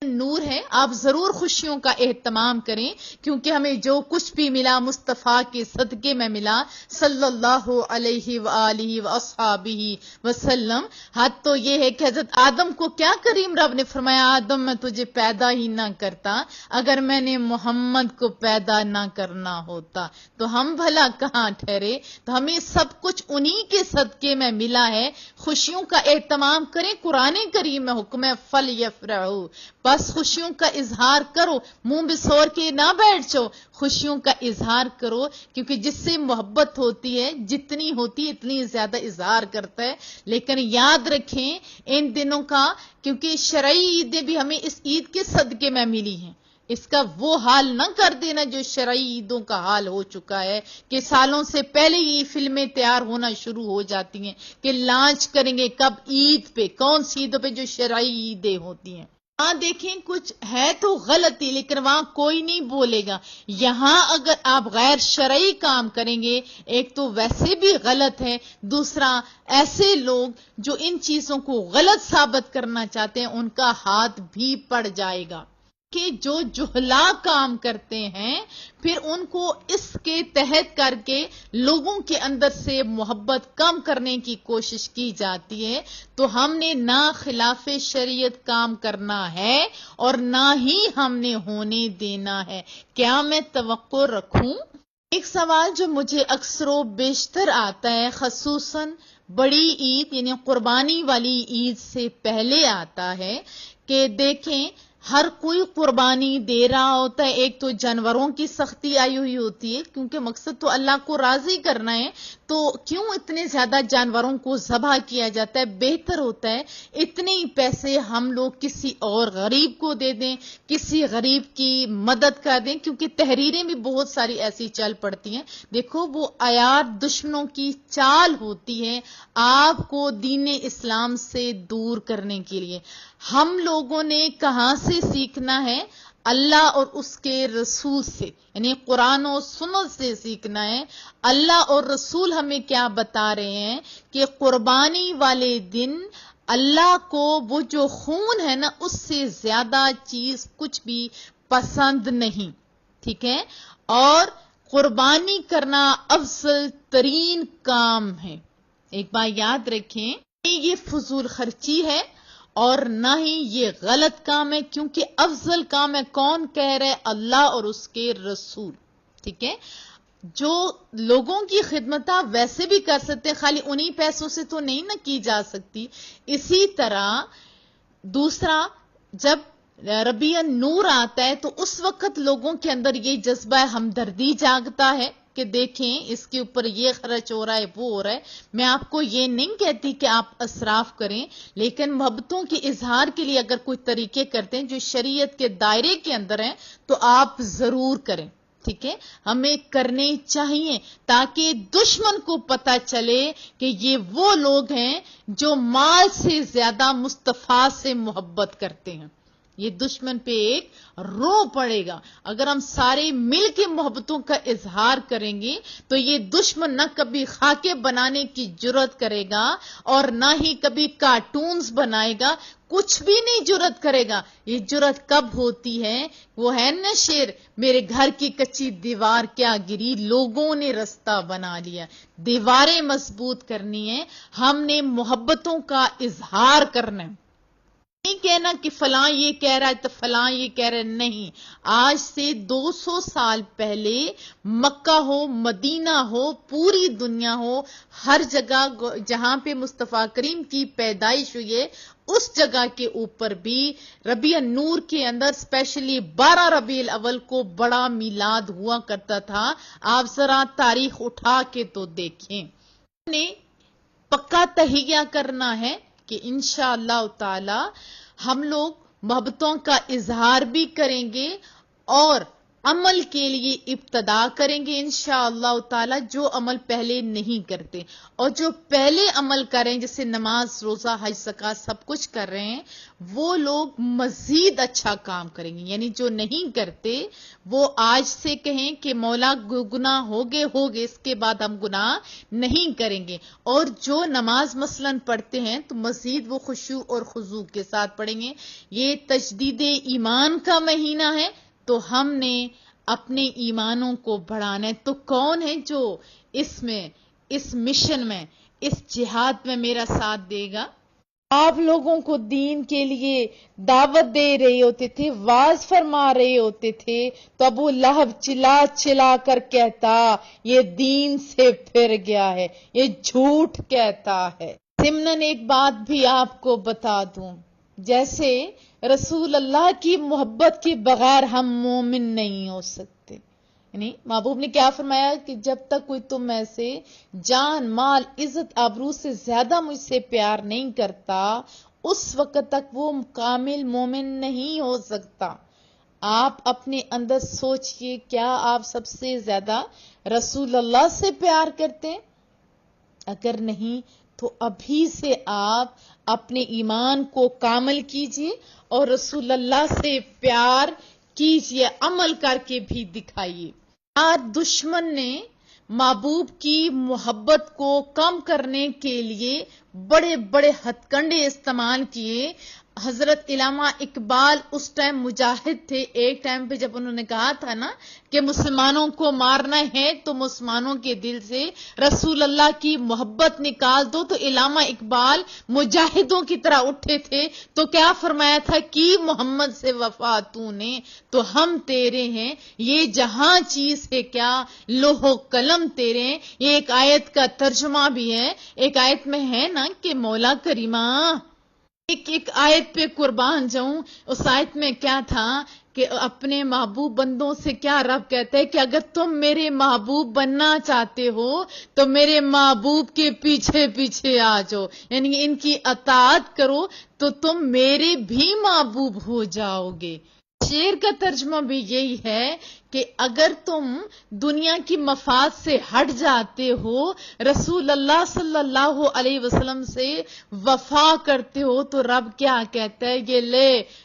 نور ہے، آپ ضرور خوشیوں کا اہتمام کریں، کیونکہ ہمیں جو کچھ بھی ملا مصطفیٰ کے صدقے میں ملا صلی اللہ علیہ وآلہ واصحابہ وسلم۔ حد تو یہ ہے کہ حضرت آدم کو کیا کریم رب نے فرمایا، آدم میں تجھے پیدا ہی نہ کرتا اگر میں نے محمد کو پیدا نہ کرنا ہوتا، تو ہم بھلا کہاں ٹھہرے؟ تو ہمیں سب کچھ انہی کے صدقے میں ملا ہے، خوشیوں کا اہتمام کریں۔ قرآن کریم میں حکم ہے فَلْيَفْرَحُوا، بس خوشیوں کا اظہار کرو، منہ بسور کے نہ بیٹھ جاؤ، خوشیوں کا اظہار کرو، کیونکہ جس سے محبت ہوتی ہے جتنی ہوتی ہے اتنی زیادہ اظہار کرتا ہے۔ لیکن یاد رکھیں ان دنوں کا، کیونکہ شرعی عیدیں بھی ہمیں اس عید کے صدقے میں ملی ہیں، اس کا وہ حال نہ کر دینا جو شرعی عیدوں کا حال ہو چکا ہے کہ سالوں سے پہلے ہی فلمیں تیار ہونا شروع ہو جاتی ہیں کہ لانچ کریں گے کب عید پہ، کون سی عیدوں پہ، جو شرعی عیدیں ہوتی ہیں۔ ہاں دیکھیں کچھ ہے تو غلطی، لیکن وہاں کوئی نہیں بولے گا۔ یہاں اگر آپ غیر شرعی کام کریں گے، ایک تو ویسے بھی غلط ہے، دوسرا ایسے لوگ جو ان چیزوں کو غلط ثابت کرنا چاہتے ہیں ان کا ہاتھ بھی پڑ جائے گا، کہ جو جہلا کام کرتے ہیں پھر ان کو اس کے تحت کر کے لوگوں کے اندر سے محبت کم کرنے کی کوشش کی جاتی ہے۔ تو ہم نے نہ خلاف شریعت کام کرنا ہے اور نہ ہی ہم نے ہونے دینا ہے۔ کیا میں توقع رکھوں؟ ایک سوال جو مجھے اکثر و بیشتر آتا ہے، خصوصاً بڑی عید یعنی قربانی والی عید سے پہلے آتا ہے کہ دیکھیں ہر کوئی قربانی دے رہا ہوتا ہے، ایک تو جانوروں کی سختی آئی ہوئی ہوتی ہے کیونکہ مقصد تو اللہ کو راضی کرنا ہے، تو کیوں اتنے زیادہ جانوروں کو ذبح کیا جاتا ہے؟ بہتر ہوتا ہے اتنے ہی پیسے ہم لوگ کسی اور غریب کو دے دیں، کسی غریب کی مدد کر دیں، کیونکہ تحریریں بھی بہت ساری ایسی چل پڑتی ہیں۔ دیکھو وہ عیار دشمنوں کی چال ہوتی ہے آپ کو دین اسلام سے دور کرنے کے لیے۔ ہم لوگوں نے کہاں سے سیکھنا ہے؟ اللہ اور اس کے رسول سے، یعنی قرآن و سنت سے سیکھنا ہے۔ اللہ اور رسول ہمیں کیا بتا رہے ہیں کہ قربانی والے دن اللہ کو وہ جو خون ہے نا اس سے زیادہ چیز کچھ بھی پسند نہیں، ٹھیک ہے؟ اور قربانی کرنا افضل ترین کام ہے۔ ایک بات یاد رکھیں، یہ فضول خرچی ہے اور نہ ہی یہ غلط کام ہے، کیونکہ افضل کام ہے کون کہہ رہے؟ اللہ اور اس کے رسول، ٹھیک ہے؟ جو لوگوں کی خدمت آپ ویسے بھی کر سکتے ہیں، خالی انہی پیسوں سے تو نہیں نہ کی جا سکتی۔ اسی طرح دوسرا، جب ربیع النور آتا ہے تو اس وقت لوگوں کے اندر یہ جذبہ ہمدردی جاگتا ہے کہ دیکھیں اس کے اوپر یہ خرچ ہو رہا ہے، وہ ہو رہا ہے۔ میں آپ کو یہ نہیں کہتی کہ آپ اسراف کریں، لیکن محبتوں کے اظہار کے لیے اگر کوئی طریقے کرتے ہیں جو شریعت کے دائرے کے اندر ہیں تو آپ ضرور کریں، ٹھیک ہے؟ ہمیں کرنے چاہیے تاکہ دشمن کو پتہ چلے کہ یہ وہ لوگ ہیں جو مال سے زیادہ مصطفیٰ سے محبت کرتے ہیں۔ یہ دشمن پہ ایک رو پڑے گا۔ اگر ہم سارے مل کے محبتوں کا اظہار کریں گے تو یہ دشمن نہ کبھی خاکے بنانے کی جرت کرے گا اور نہ ہی کبھی کارٹونز بنائے گا، کچھ بھی نہیں جرت کرے گا۔ یہ جرت کب ہوتی ہے؟ وہ ہے نا شعر، میرے گھر کی کچی دیوار کیا گری، لوگوں نے رستہ بنا لیا۔ دیواریں مضبوط کرنی ہے، ہم نے محبتوں کا اظہار کرنا ہے، نہیں کہنا کہ فلاں یہ کہہ رہا ہے تو فلاں یہ کہہ رہا ہے، نہیں۔ آج سے 200 سال پہلے مکہ ہو، مدینہ ہو، پوری دنیا ہو، ہر جگہ جہاں پہ مصطفیٰ کریم کی پیدائش ہوئی ہے اس جگہ کے اوپر بھی ربیع النور کے اندر اسپیشلی 12 ربیع الاول کو بڑا میلاد ہوا کرتا تھا۔ آپ ذرا تاریخ اٹھا کے تو دیکھیں۔ ہم نے پکا تہیہ کرنا ہے کہ انشاءاللہ تعالی ہم لوگ محبتوں کا اظہار بھی کریں گے اور عمل کے لیے ابتدا کریں گے انشاءاللہ تعالی، جو عمل پہلے نہیں کرتے، اور جو پہلے عمل کریں جیسے نماز، روزہ، حج، زکوٰۃ سب کچھ کر رہے ہیں، وہ لوگ مزید اچھا کام کریں گے۔ یعنی جو نہیں کرتے وہ آج سے کہیں کہ مولا گناہ ہوگے اس کے بعد ہم گناہ نہیں کریں گے، اور جو نماز مثلا پڑھتے ہیں تو مزید وہ خشوع اور خضوع کے ساتھ پڑھیں گے۔ یہ تجدید ایمان کا مہینہ ہے، تو ہم نے اپنے ایمانوں کو بڑھانا ہے۔ تو کون ہے جو اس مشن میں، اس جہاد میں میرا ساتھ دے گا؟ آپ لوگوں کو دین کے لیے دعوت دے رہے ہوتے تھے، واز فرما رہے ہوتے تھے، تو ابو لہب چلا چلا کر کہتا یہ دین سے پھر گیا ہے، یہ جھوٹ کہتا ہے۔ ضمناً ایک بات بھی آپ کو بتا دوں، جیسے رسول اللہ کی محبت کے بغیر ہم مومن نہیں ہو سکتے۔ یعنی محبوب نے کیا فرمایا کہ جب تک کوئی تم میں سے جان، مال، عزت، آبرو سے زیادہ مجھ سے پیار نہیں کرتا، اس وقت تک وہ کامل مومن نہیں ہو سکتا۔ آپ اپنے اندر سوچئے، کیا آپ سب سے زیادہ رسول اللہ سے پیار کرتے ہیں؟ اگر نہیں تو ابھی سے آپ اپنے ایمان کو کامل کیجئے اور رسول اللہ سے پیار کیجئے، عمل کر کے بھی دکھائیے۔ آج دشمن نے محبوب کی محبت کو کم کرنے کے لیے بڑے بڑے ہتھ کنڈے استعمال کیے۔ حضرت علامہ اقبال اس ٹائم مجاہد تھے، ایک ٹائم پہ جب انہوں نے کہا تھا نا کہ مسلمانوں کو مارنا ہے تو مسلمانوں کے دل سے رسول اللہ کی محبت نکال دو، تو علامہ اقبال مجاہدوں کی طرح اٹھے تھے، تو کیا فرمایا تھا کہ محمد سے وفا تو نے تو ہم تیرے ہیں، یہ جہاں چیز ہے کیا لوح و قلم تیرے ہیں۔ یہ ایک آیت کا ترجمہ بھی ہے، ایک آیت میں ہے نا کہ مولا کریمہ، ایک آیت پہ قربان جاؤں، اس آیت میں کیا تھا کہ اپنے محبوب بندوں سے کیا رب کہتا ہے کہ اگر تم میرے محبوب بننا چاہتے ہو تو میرے محبوب کے پیچھے پیچھے آ جاؤ، یعنی ان کی اطاعت کرو تو تم میرے بھی محبوب ہو جاؤ گے۔ شعر کا ترجمہ بھی یہی ہے کہ اگر تم دنیا کی مفاد سے ہٹ جاتے ہو، رسول اللہ صلی اللہ علیہ وسلم سے وفا کرتے ہو، تو رب کیا کہتا ہے،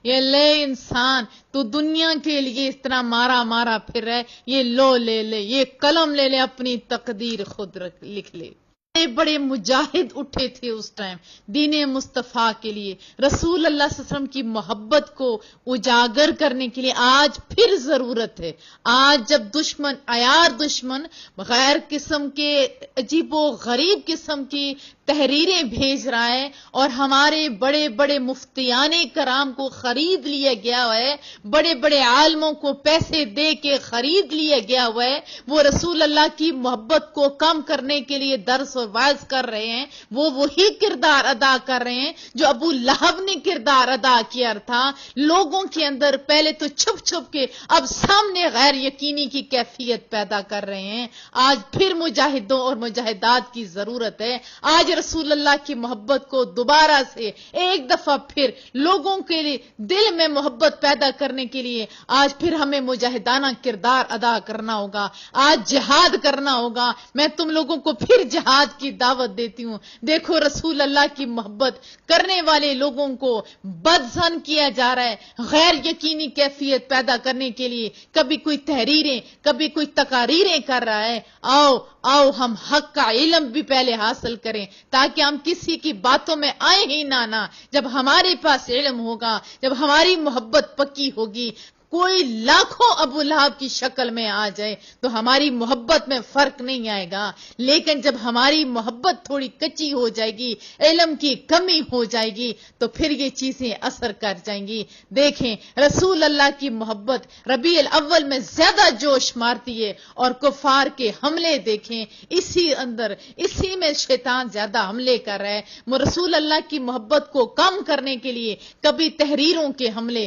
یہ لے انسان، تو دنیا کے لیے اس طرح مارا مارا پھر رہا ہے، یہ لو لے لے، یہ قلم لے لے، اپنی تقدیر خود لکھ لے۔ بڑے بڑے مجاہد اٹھے تھے اس ٹائم دین مصطفیٰ کے لیے، رسول اللہ صلی اللہ علیہ وسلم کی محبت کو اجاگر کرنے کے لیے۔ آج پھر ضرورت ہے، آج جب دشمن، عیار دشمن غیر قسم کے، عجیب و غریب قسم کی تحریریں بھیج رہا ہے اور ہمارے بڑے بڑے مفتیان کرام کو خرید لیا گیا ہوا ہے، بڑے بڑے عالموں کو پیسے دے کے خرید لیا گیا ہوا ہے، وہ رسول اللہ کی محبت کو کم کرنے کے لیے درس اور واعظ کر رہے ہیں، وہ وہی کردار ادا کر رہے ہیں جو ابو لہب نے کردار ادا کیا تھا۔ لوگوں کے اندر پہلے تو چھپ چھپ کے، اب سامنے غیر یقینی کی کیفیت پیدا کر رہے ہیں۔ آج پھر مجاہدوں اور مجاہدات کی ضرورت ہے۔ آج رسول اللہ کی محبت کو دوبارہ سے ایک دفعہ پھر لوگوں کے لیے دل میں محبت پیدا کرنے کے لیے آج پھر ہمیں مجاہدانہ کردار ادا کرنا ہوگا، آج جہاد کرنا ہوگا۔ میں تم لوگوں کو پھر جہاد کی دعوت دیتی ہوں۔ دیکھو رسول اللہ کی محبت کرنے والے لوگوں کو بدظن کیا جا رہا ہے، غیر یقینی کیفیت پیدا کرنے کے لیے کبھی کوئی تحریریں، کبھی کوئی تقاریریں کر رہا ہے۔ آؤ ہم حق کا علم بھی پہلے حاصل کریں تاکہ ہم کسی کی باتوں میں آئیں ہی نہ۔ جب ہمارے پاس علم ہوگا، جب ہماری محبت پکی ہوگی، کوئی لاکھوں ابو لہب کی شکل میں آ جائے تو ہماری محبت میں فرق نہیں آئے گا، لیکن جب ہماری محبت تھوڑی کچی ہو جائے گی، علم کی کمی ہو جائے گی، تو پھر یہ چیزیں اثر کر جائیں گی۔ دیکھیں رسول اللہ کی محبت ربیع الاول میں زیادہ جوش مارتی ہے، اور کفار کے حملے دیکھیں، اسی میں شیطان زیادہ حملے کر رہا ہے۔ رسول اللہ کی محبت کو کم کرنے کے لیے کبھی تحریروں کے حملے،